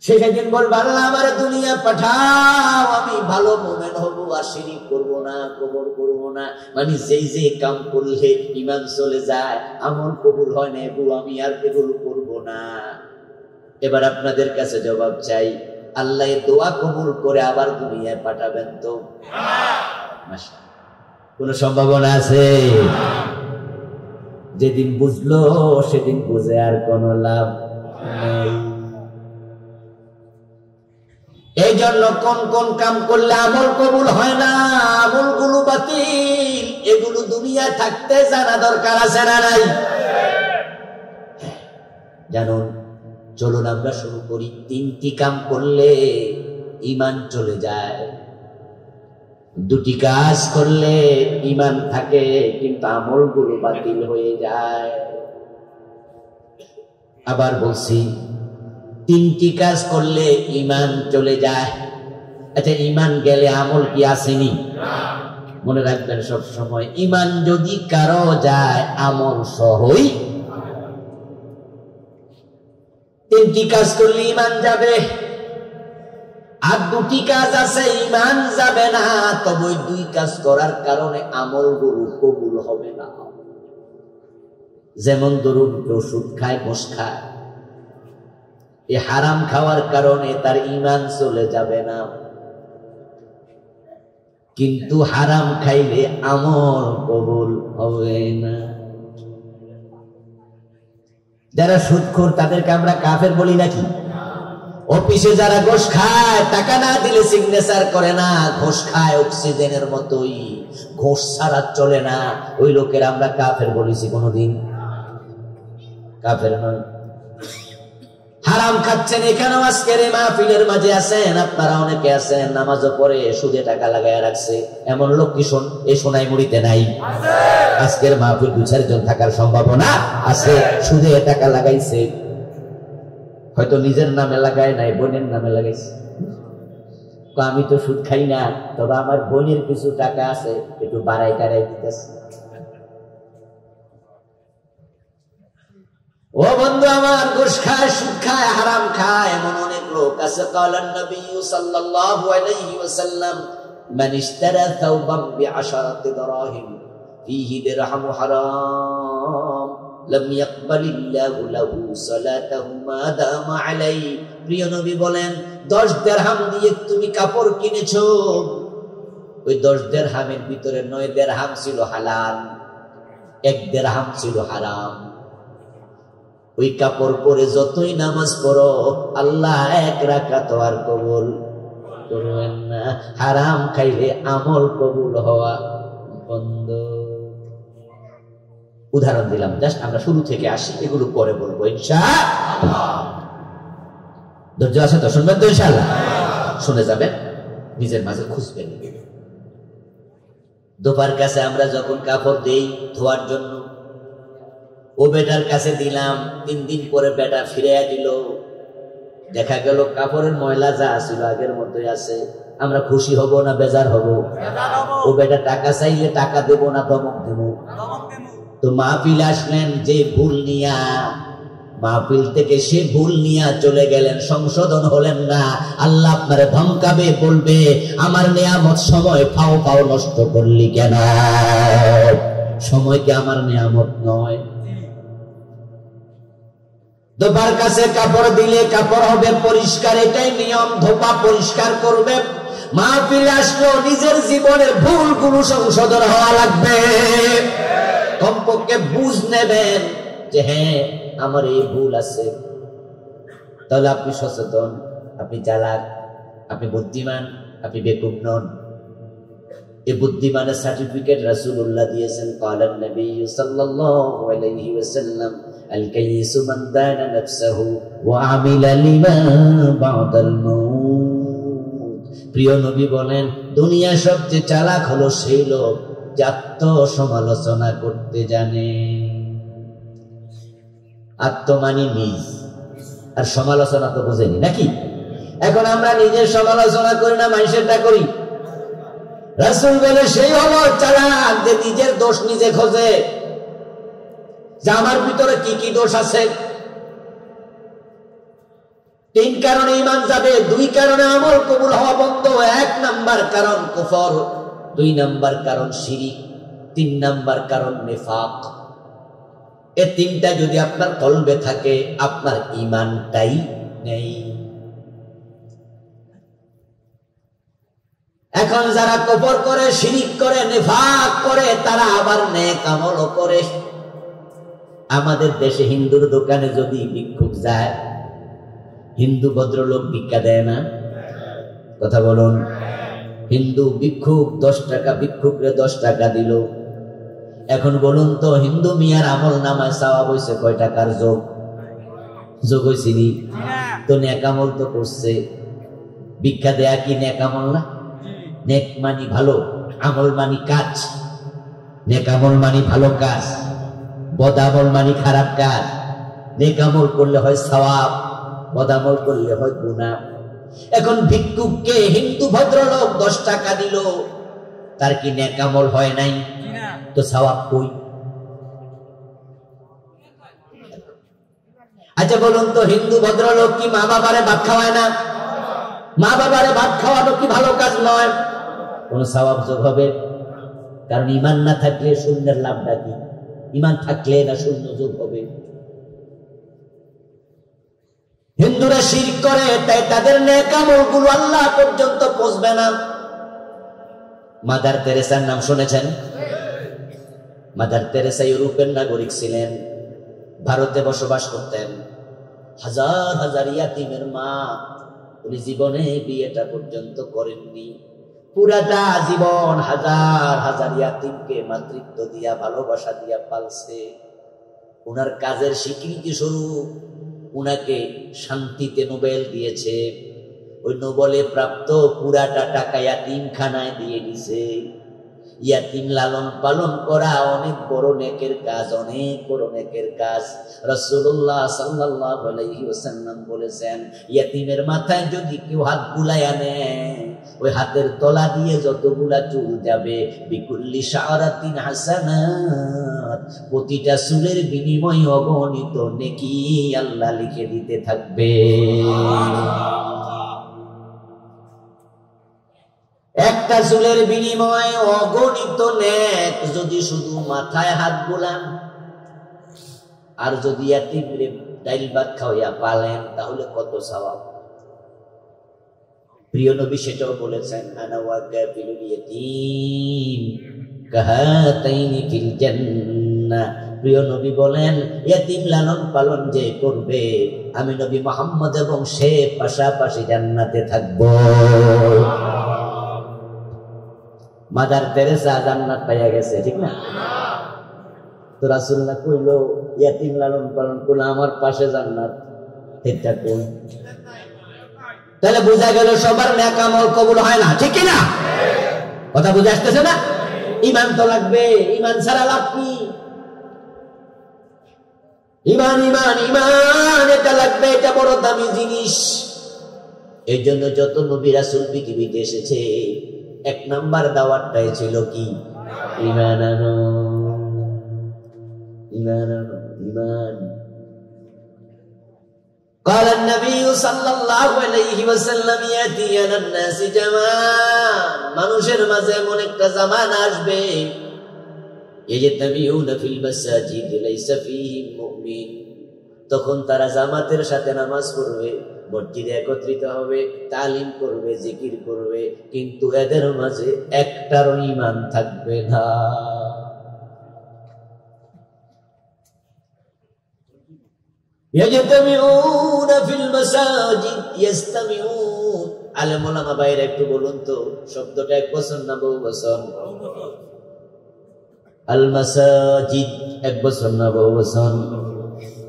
সেদিন বলবো আল্লাহ আমার দুনিয়া পাঠাও, আমি ভালো মুমিন হব, আর শিরিক করবো না, কবর করবো না। মানে যেই যে কাম করলে ঈমান চলে যায়, আমল কবুল হয় না, আমি আর এগুলো করবো না। এবার আপনাদের কাছে জবাব চাই, আল্লাহ দোয়া কবুল করে আবার দুনিয়ায় পাঠাবেন তো? কোন সম্ভাবনা আছে? যেদিন বুঝলো সেদিন বুঝে আর কোন লাভ নেই। এই জন্য কোন কোন কাম করলে আমল কবুল হয় না, আমলগুলো বাতিল, এগুলো দুনিয়া থাকতে জানা দরকার আছে না নাই? জানুন, চলুন আমরা শুরু করি। 3টি কাম করলে ঈমান চলে যায়, 2টি কাজ করলে ঈমান থাকে কিন্তু আমলগুলো বাতিল হয়ে যায়। আবার বলছি, 3টি কাজ করলে ঈমান চলে যায়। আচ্ছা, ঈমান গেলে আমল কি আসেনি? মনে রাখবেন সব সময়, ঈমান যদি কারো যায় আমল সহই। 3টি কাজ করলে ঈমান যাবে, আর 2টি কাজ আছে ঈমান যাবে না, তবে 2 কাজ করার কারণে আমলগুলো কবুল হবে না। যেমন ধরুন কেউ সুদ খায়, ঘুষ খায়, এই হারাম খাওয়ার কারণে তার ঈমান চলে যাবে না, কিন্তু হারাম খাইলে আমল কবুল হবে না। যারা সুদখোর তাদেরকে আমরা কাফের বলি নাকি? অফিসে যারা ঘুষ খায়, টাকা না দিলে সিগনেচার করে না, ঘুষ খায় অক্সিজেনের মতোই, ঘুষ ছাড়া চলে না, ওই লোকের আমরা কাফের বলেছি কোনদিন? কাফের নয়। হারাম খাচ্ছেন, এখানেও আজকের এই মাহফিলের মাঝে আছেন, আপনারা অনেকে আছেন নামাজও পড়ে সুদে টাকা লাগায় রাখছে, এমন লোক কি এই সোনাই মুড়িতে নাই? আজকের মাহফিল 2-4 জন থাকার সম্ভাবনা আছে, সুদে টাকা লাগাইছে, হয়তো নিজের নামে লাগায় নাই, বোনের নামে লাগাইছে। আমি তো সুদ খাই না, তবে আমার বোনের কিছু টাকা আছে, একটু বাড়াই টাড়াই দিতেছে। ও বন্ধু আমার, ঘুষ খায়, সুদ খায়, হারাম খায় এমন অনেক লোক আছে। কালান নবী সাল্লাল্লাহু আলাইহি ওয়াসাল্লাম, মান ইশতারা থাওবান বিআশারাতি দরাহিম ফীহি দিরহামু হারাম লাম ইয়াকবালিল্লাহু লাহু সালাতাহু মা দামা আলাইহি। প্রিয় নবী বলেন, 10 দিরহাম দিয়ে তুমি কাপড় কিনেছো, ওই 10 দিরহামের ভিতরে 9 দিরহাম ছিল হালাল, 1 দিরহাম ছিল হারাম। ওই কাপড় পরে যতই নামাজ পড়ো, আল্লাহ 1 রাকাত আর কবুল করবেন না। হারাম খাইলে আমল কবুল হওয়া বন্ধ। উদাহরণ দিলাম, জাস্ট আমরা শুরু থেকে আসি, এগুলো পরে বলবো ইনশাআল্লাহ। ধৈর্য আছে তো? শুনবেন তো ইনশাআল্লাহ? শুনে যাবেন, নিজের মাঝে খুঁজবেন। দোপার কাছে আমরা যখন কাপড় দেই ধোয়ার জন্য, ও বেটার কাছে দিলাম, 3 দিন পরে বেটা ফিরে দিল, দেখা গেল কাপড়ের ময়লা যা ছিল আগের মতোই আছে। আমরা খুশি হব না বেজার হব? ও বেটা টাকা চাইলে টাকা দেব না ধমক দেব? তো মাহফিল আসলেন যে ভুল নিয়া, মাহফিল থেকে সে ভুল নিয়া চলে গেলেন, সংশোধন হলেন না, আল্লাহ আপনারে ধমকাবে, বলবে আমার নিয়ামত সময় ফাও ফাও নষ্ট করলি কেন? সময় কি আমার নিয়ামত নয়? ধোপার কাছে কাপড় দিলে কাপড় হবে পরিষ্কার, এটাই নিয়ম, ধোপা পরিষ্কার করবে। মাহফিলে আসলো, নিজের জীবনের ভুলগুলো সংশোধন হওয়া লাগবে। কমপক্ষে বুঝ নেবেন যে হ্যাঁ আমার এই ভুল আছে, তাহলে আপনি সচেতন, আপনি চালাক, আপনি বুদ্ধিমান, আপনি বেকুব নন। এই বুদ্ধিমানের সার্টিফিকেট রাসূলুল্লাহ দিয়েছেন। কালান নবী সাল্লাল্লাহু আলাইহি ওয়াসাল্লাম, আল কাইয়িসু মান দানা নাফসাহু ওয়া আমিলা লিমা বাদাল মাউত। প্রিয় নবী বলেন, দুনিয়া সবচেয়ে চালাক হলো সেই লোক যে আত্মসমালোচনা করতে জানে। আত্মমানি নিজ, আর সমালোচনা তো বুঝেনি নাকি? এখন আমরা নিজের সমালোচনা করি না, মানুষেরটা করি। রাসূল বলে সেই হলো চালাক যে নিজের দোষ নিজে খোঁজে, যে আমার ভিতরে কি কি দোষ আছে। 3 কারণে ঈমান যাবে, 2 কারণে আমল কবুল হওয়া বন্ধ। 1 নাম্বার কারণ কুফর, 2 নাম্বার কারণ শিরিক, 3 নাম্বার কারণ নিফাক। এই 3টা যদি আপনার কলবে থাকে, আপনার ঈমানটাই নেই। এখন যারা কুফর করে, শিরিক করে, নিফাক করে, তারা আবার নেক আমলও করে। আমাদের দেশে হিন্দুর দোকানে যদি ভিক্ষুক যায়, হিন্দু ভদ্রলোক ভিক্ষা দেয় না? কথা বলুন। হিন্দু ভিক্ষুক 10 টাকা, ভিক্ষুকরে 10 টাকা দিল। এখন বলুন তো, হিন্দু মিয়ার আমল নামায় সওয়াব হইছে কয় টাকার? যোগ হইছে নি? তো নেক আমল তো করছে। ভিক্ষা দেয়া কি নেক আমল না? নেক মানি ভালো, আমল মানি কাজ। নেক আমল মানি ভালো কাজ, বদ আমল মানি খারাপ কাজ। নেক আমল করলে হয় সওয়াব, বদ আমল করলে হয় গুনাহ। এখন ভিক্ষুককে হিন্দু ভদ্রলোক 10 টাকা দিল, তার কি নেক আমল হয় নাই? তো সওয়াব কই? আচ্ছা বলুন তো, হিন্দু ভদ্রলোক কি মা বাবারে ভাত খাওয়ায় না? মা বাবারে ভাত খাওয়ানো কি ভালো কাজ নয়? কোন সওয়াব যোগ হবে? কারণ ঈমান না থাকলে শূন্যের লাভটা কি? ঈমান থাকলে না শূন্য যোগ হবে? হিন্দুরা শিরক করে, তাই তাদের নেক আমলগুলো আল্লাহ পর্যন্ত পৌঁছবে না। মাদার তেরেসার নাম শুনেছেন? মাদার তেরেসা ইউরোপের নাগরিক ছিলেন, ভারতে বসবাস করতেন। হাজার হাজার ইয়াতিমের মা, উনি জীবনে বিয়েটা পর্যন্ত করেননি, পুরাটা জীবন হাজার হাজার ইয়াতিমকে মাতৃত্ব দিয়া ভালোবাসা দিয়া পালছে। উনার কাজের স্বীকৃতি স্বরূপ উনাকে শান্তিতে নোবেল দিয়েছে। ওই নোবেলে প্রাপ্ত পুরাটা টাকা ইয়াতিমখানায় দিয়ে দিছে। ইয়াতিম লালন পালন করা অনেক বড় নেকের কাজ, অনেক বড় নেকের কাজ। রাসূলুল্লাহ সাল্লাল্লাহু আলাইহি ওয়াসাল্লাম বলেছেন, ইয়াতিমের মাথায় যদি কেউ হাত বুলাইয়া নেয়, ওই হাতের তলা দিয়ে যতগুলা চুল যাবে, বিকুল্লি শাআরাতিন হাসানাত, প্রতিটা চুলের বিনিময়ে অগণিত নেকি আল্লাহ লিখে দিতে থাকবে। একটা চুলের বিনিময়ে অগণিত নেক। যদি শুধু মাথায় হাত বুলান আর যদি ইয়াতিমরে ডাইল ভাত খাওয়াইয়া পালেন, তাহলে কত সওয়াব। প্রিয় নবী সেটাও বলেছেন, আনা ওয়া কাফিলুল ইয়াতীম কাহাতাইনি ফিল জান্নাহ। প্রিয় নবী বলেন, ইয়াতিম লালন পালন যে করবে, আমি নবী মুহাম্মদ এবং সে পাশাপাশি জান্নাতে থাকবো। মাদার তেরেসা জান্নাত পাইয়া গেছে, ঠিক না? তো রাসূলুল্লাহ কইলো, ইয়াতিম লালন পালন করলে আমার পাশে জান্নাত, এটা কোন? তাহলে বোঝা গেল সবার নেক আমল কবুল হয় না, ঠিক না? কথা বুঝে আসতেছে না? ঈমান তো লাগবে, ঈমান ছাড়া লাভ কি? ঈমান ঈমান ঈমান এটা লাগবে, এটা বড় দামি জিনিস। এই জন্য যত নবী রাসূল পৃথিবীতে এসেছে, এক নাম্বার দাওয়াতটাই ছিল কি? ঈমান আনো, ঈমান আনো, ঈমান। قال النبي صلى الله عليه وسلم ياتي على الناس زمان, মানুষের মাঝে এমন একটা জামানা আসবে, يجتمعون في المساجد ليس فيهم مؤمن, তখন তারা জামাতের সাথে নামাজ পড়বে, মসজিদে একত্রিত হবে, তালিম করবে, জিকির করবে, কিন্তু এদের মাঝে একটারও ঈমান থাকবে না। ইয়াজতামিউনা ফিল মাসাজিদ ইয়াস্তামিউন। আলেম ওলামা বাইরে একটু বলুন তো, শব্দটা এক বছর না বহু বছর? আল মাসাজিদ এক বছর না বহু বছর?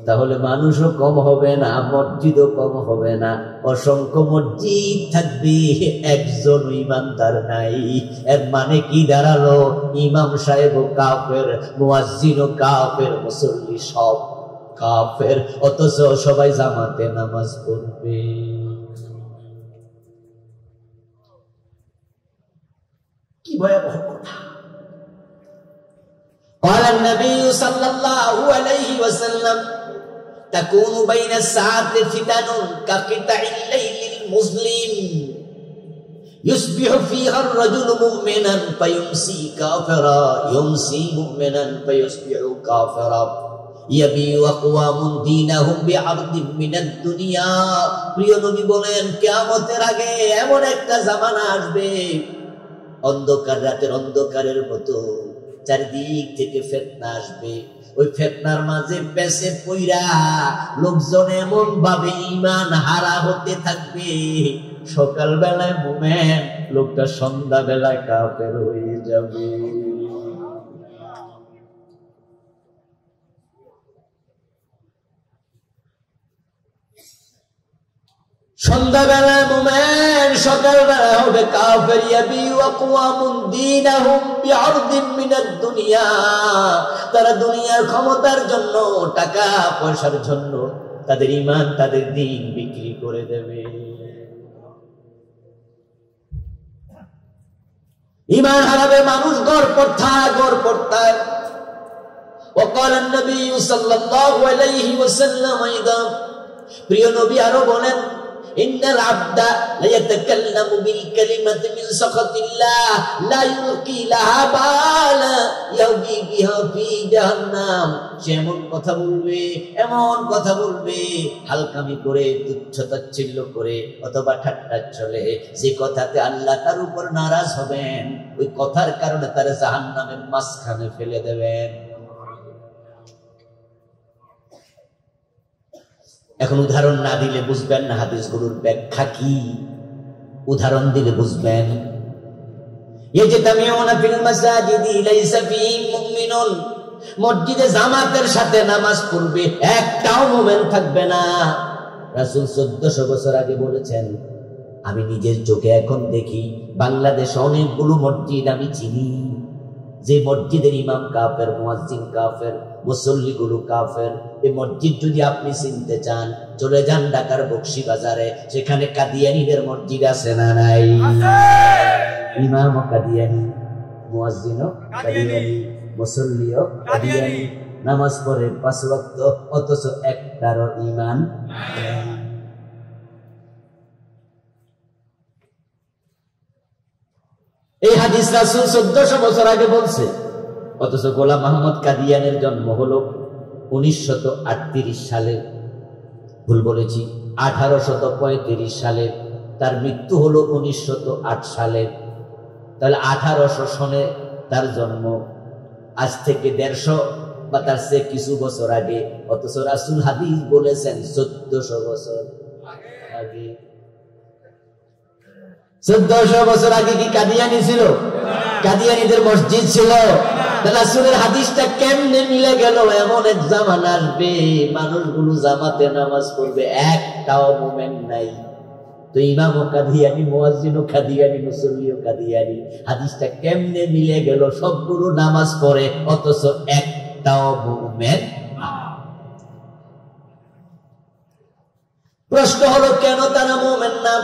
তাহলে মানুষও কম হবে না, মসজিদও কম হবে না, অসংখ্য মসজিদ থাকবে, একজন ইমানদার নাই। এর মানে কি দাঁড়ালো? ইমাম সাহেবও কাফের, মুয়াজ্জিনও কাফের, মুসল্লি সব কাফের, অথচ সবাই জামাতে নামাজ পড়বে। কি ভয়াবহ কথা! قال النبي صلى الله عليه وسلم تكون بين الساعات فتن كقطع الليل المظلم يصبح فيها الرجل مؤمنا فيمسي كافرا يمسي مؤمنا فيصبح كافرا يبيع أقوام دينهم بعرض من الدنيا। প্রিয় নবী বলেন, কিয়ামতের আগে এমন একটা জামানা আসবে, অন্ধকার রাতের অন্ধকারের মতো চারদিক থেকে ফিতনা আসবে। ওই ফিতনার মাঝে পেছে পইরা লোকজন এমন ভাবে ঈমান হারা হতে থাকবে, সকাল বেলায় মুমিন, লোকটা সন্ধ্যা বেলায় কাফের হয়ে যাবে। সন্ধ্যাবেলায় মুমিন, সকালবেলা হবে কাফের। ইয়াবিউ আকওয়ামুন দীনাহুম বিআরদিন মিনাদ দুনিয়া, তারা দুনিয়ার ক্ষমতার জন্য, টাকা পয়সার জন্য তাদের ঈমান, তাদের দ্বীন বিক্রি করে দেবে। ঈমান হারাবে মানুষ, গড়পড়তা। وقال النبي صلى الله عليه وسلم ايضا, প্রিয় নবী আরো বলেন, ইন্নাল আবদা লা ইয়াতাকাল্লামু বিল কালিমাতি মিন সাখাতিল্লাহ লা ইউলকি লাহা বালা ইয়াবি বিহা ফি জাহান্নাম। যেমন কথা বলবে হালকামি করে, তুচ্ছ-তাচ্ছিল্য করে, অথবা ঠাট্টা চলে, যে কথাতে আল্লাহ তার উপর নারাজ হবেন, ওই কথার কারণে তার জাহান্নামের মাঝখানে ফেলে দেবেন। এখন উদাহরণ না দিলে বুঝবেন না হাদিসগুলোর ব্যাখ্যা কি, উদাহরণ দিলে বুঝবেন। ইয়াজতামিউনা ফিল মাসাজিদি লাইসা ফীহিম মুমিনুন, মসজিদে জামাতের সাথে নামাজ পড়বে একটাও মুমিন থাকবে না। রাসূল 1400 বছর আগে বলেছেন, আমি নিজের চোখে এখন দেখি বাংলাদেশে অনেকগুলো মসজিদ আমি চিনি, যে মসজিদের ইমাম কাফের, মুয়াজ্জিন কাফের, মুসল্লিগুলো কাফের। এই মসজিদ যদি আপনি চিনতে চান, চলে যান ঢাকার বকশীবাজারে, সেখানে কাদিয়ানীদের মসজিদ আছে না নাই? ইমামও কাদিয়ানী, মুয়াজ্জিনও কাদিয়ানী, মুসল্লিও কাদিয়ানী, নামাজ পড়ে 5 ওয়াক্ত, অথচ একটারও ঈমান নাই। এই হাদিস রাসূল 1400 বছর আগে বলছে, অথচ গোলাম আহমদ কাদিয়ানের জন্ম হলো 1938 সালে, ভুল বলেছি, 1835 সালে। তার মৃত্যু হলো 1908 সালে। তাহলে 1800 সনে তার জন্ম, আজ থেকে 150 বা তার চেয়ে কিছু বছর আগে। অথচ রাসূল হাদিস বলেছেন 1400 বছর আগে। 1400 বছর আগে কি কাদিয়ানী ছিল? কাদিয়ানীদের মসজিদ ছিল? রাসূলের হাদিসটা কেমনে মিলে গেল? এমন এক জামানা আসবে মানুষগুলো জামাতে নামাজ পড়বে, একটাও মুমিন নাই। তো ইমামও কাদিয়ানী, মুয়াজ্জিনও কাদিয়ানী, মুসল্লিও কাদিয়ানী। হাদিসটা কেমনে মিলে গেল? সবগুলো নামাজ পড়ে অথচ একটাও মুমিন না। প্রশ্ন হলো কেন তারা মুমিন না?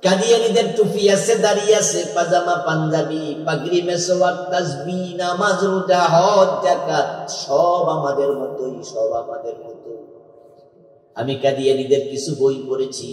কাদিয়ানীদের টুপি আছে, দাড়ি আছে, পাজামা, পাঞ্জাবি, পাগড়ি, মেসওয়াক, তাসবিহ, নামাজ, রোজা, হজ, যাকাত সব আমাদের মতোই, সব আমাদের মতো। আমি কাদিয়ানীদের কিছু বই পড়েছি,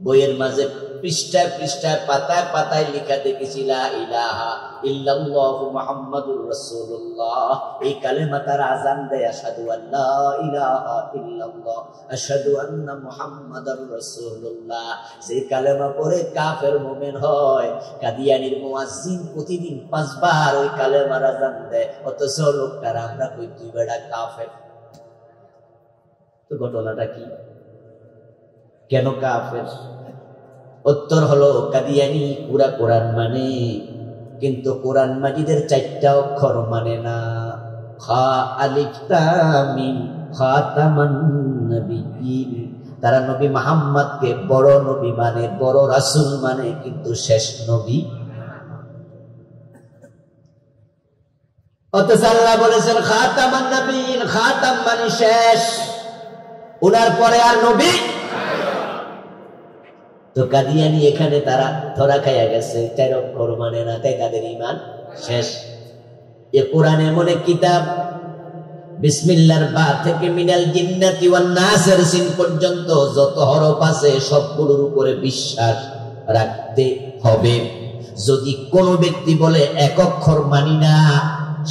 বইয়ের মাঝে পৃষ্ঠায় পৃষ্ঠায়, পাতায় পাতায় লেখা দেখেছি লা ইলাহা ইল্লাল্লাহু মুহাম্মাদুর রাসূলুল্লাহ। এই কালেমা তারা আযান দেয়, আশহাদু আল্লা ইলাহা ইল্লাল্লাহ আশহাদু আন্না মুহাম্মাদার রাসূলুল্লাহ। যে কালেমা পড়ে কাফের মুমিন হয়। কাদিয়ানীর মুয়াজ্জিন প্রতিদিন 5 বার ওই কালেমার আযান দেয়, অথচ লোকটারা আমরা কই তুই বেটা কাফের। তো ঘটনাটা কি? কেন কাফের? উত্তর হলো, কাদিয়ানী পুরা কোরআন মানে, কিন্তু কোরআন মাজিদের 4টা অক্ষর মানে না। খা আলিফ তা মিম খাতামান নবিয়্যিন। তারা নবী মুহাম্মদকে বড় নবী মানে, বড় রাসূল মানে, কিন্তু শেষ নবী। অথচ আল্লাহ বলেছেন খাতামান নবিয়্যিন, খাতাম মানে শেষ, ওনার পরে আর নবী। তো কাদিয়ানী এখানে তারা ধরা খাইয়া গেছে, 4 অক্ষর মানে না, তাই তাদের ঈমান শেষ। এ কোরআন এমন এক কিতাব, বিসমিল্লাহর বা থেকে মিনাল জিন্নাতি ওয়ান নাসের সিন পর্যন্ত যত হরফ আছে সবগুলোর উপরে বিশ্বাস রাখতে হবে। যদি কোনো ব্যক্তি বলে 1 অক্ষর মানি না,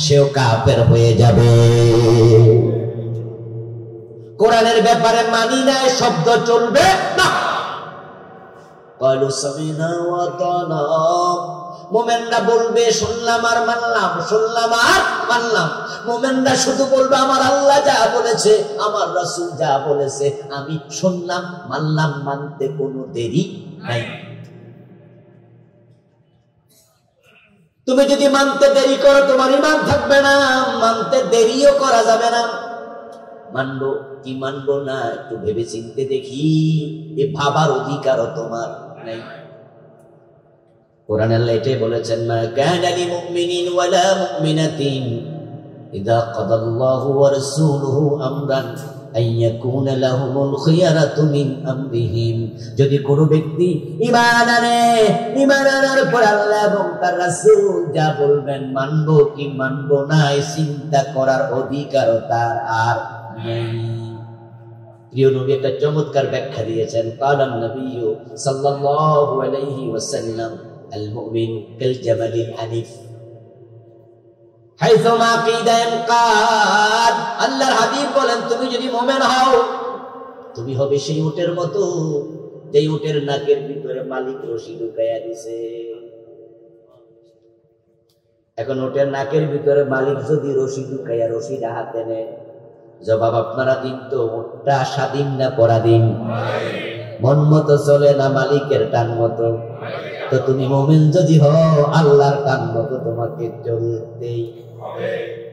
সেও কাফের হয়ে যাবে। কোরআনের ব্যাপারে মানি না শব্দ চলবে না। মুমিনরা বলবে শুনলাম আর মানলাম, শুনলাম আর মানলাম। মুমিনরা শুধু বলবে আমার আল্লাহ যা বলেছে, আমার রাসূল যা বলেছে, আমি শুনলাম মানলাম, মানতে কোনো দেরি নাই। তুমি যদি মানতে দেরি করো তোমার ঈমান থাকবে না, মানতে দেরিও করা যাবে না। মানবো কি মানবো না একটু ভেবে চিনতে দেখি, এ ভাবার অধিকারও তোমার নাই। কোরআন আল্লাহ এটাই বলেছেন, মা কানা লিল মুমিনিন ওয়ালা মুমিনাতিন ইযা কাদাল্লাহু ওয়া রাসূলুহু আমরান আইয়াকুনা লাহুমুল খিয়ারাতু মিন আমরিহিম। যদি কোনো ব্যক্তি ঈমান আনে, ঈমান আনার পর আল্লাহ এবং তার রাসূল যা বলবেন মানবো কি মানবো না এই চিন্তা করার অধিকারও তার আর নেই। প্রিয় নবী একটা চমৎকার ব্যাখ্যা দিয়েছেন, কালান নবী সাল্লাল্লাহু আলাইহি ওয়াসাল্লাম আল মুমিন কাল জামালিল হানিফ হাইসুমা কিদা ইয়ানকাদ। আল্লাহর হাবিব বলেন, তুমি যদি মুমিন হও তুমি হবে সেই উটের মতো, যেই উটের নাকের ভিতরে মালিক রশি ঢুকাইয়া দিছে। এখন উটের নাকের ভিতরে মালিক যদি রশি ঢুকাইয়া রশিটা হাতে নেয়, জবাব আপনারা দিন তো, ওটা স্বাধীন না পরাধীন? মন মতো চলে না মালিকের টান মতো? তো তুমি মুমিন যদি হও, আল্লাহর টান মতো তোমাকে চলতেই হবে।